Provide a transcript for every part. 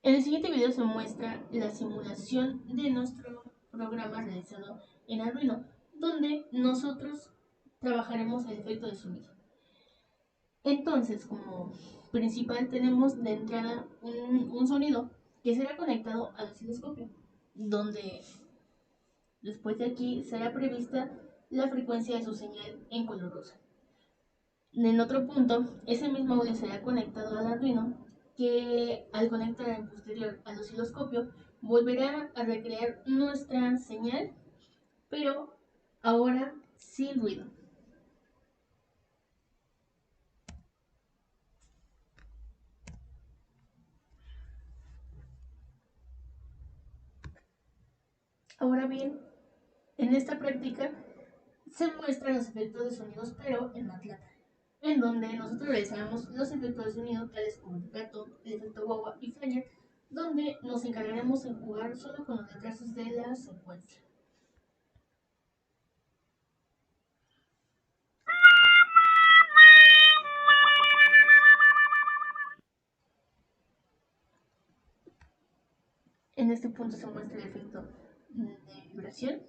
En el siguiente video se muestra la simulación de nuestro programa realizado en Arduino, donde nosotros trabajaremos el efecto de sonido. Entonces, como principal tenemos de entrada un sonido que será conectado al osciloscopio, donde después de aquí será prevista la frecuencia de su señal en color rosa. En otro punto, ese mismo audio será conectado al Arduino, que al conectar en posterior al osciloscopio volverá a recrear nuestra señal, pero ahora sin ruido. Ahora bien, en esta práctica se muestran los efectos de sonidos, pero en MATLAB, en donde nosotros realizaremos los efectos de sonido tales como el gato, el efecto guagua y flyer, donde nos encargaremos en jugar solo con los retrasos de la secuencia. En este punto se muestra el efecto de vibración.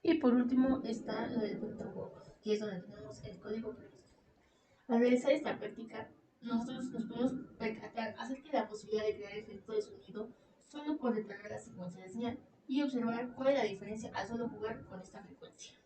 Y por último está el efecto WOW, que es donde tenemos el código previsto. Al realizar esta práctica, nosotros nos podemos percatar acerca de la posibilidad de crear efecto de sonido solo por retraer la secuencia de señal y observar cuál es la diferencia al solo jugar con esta frecuencia.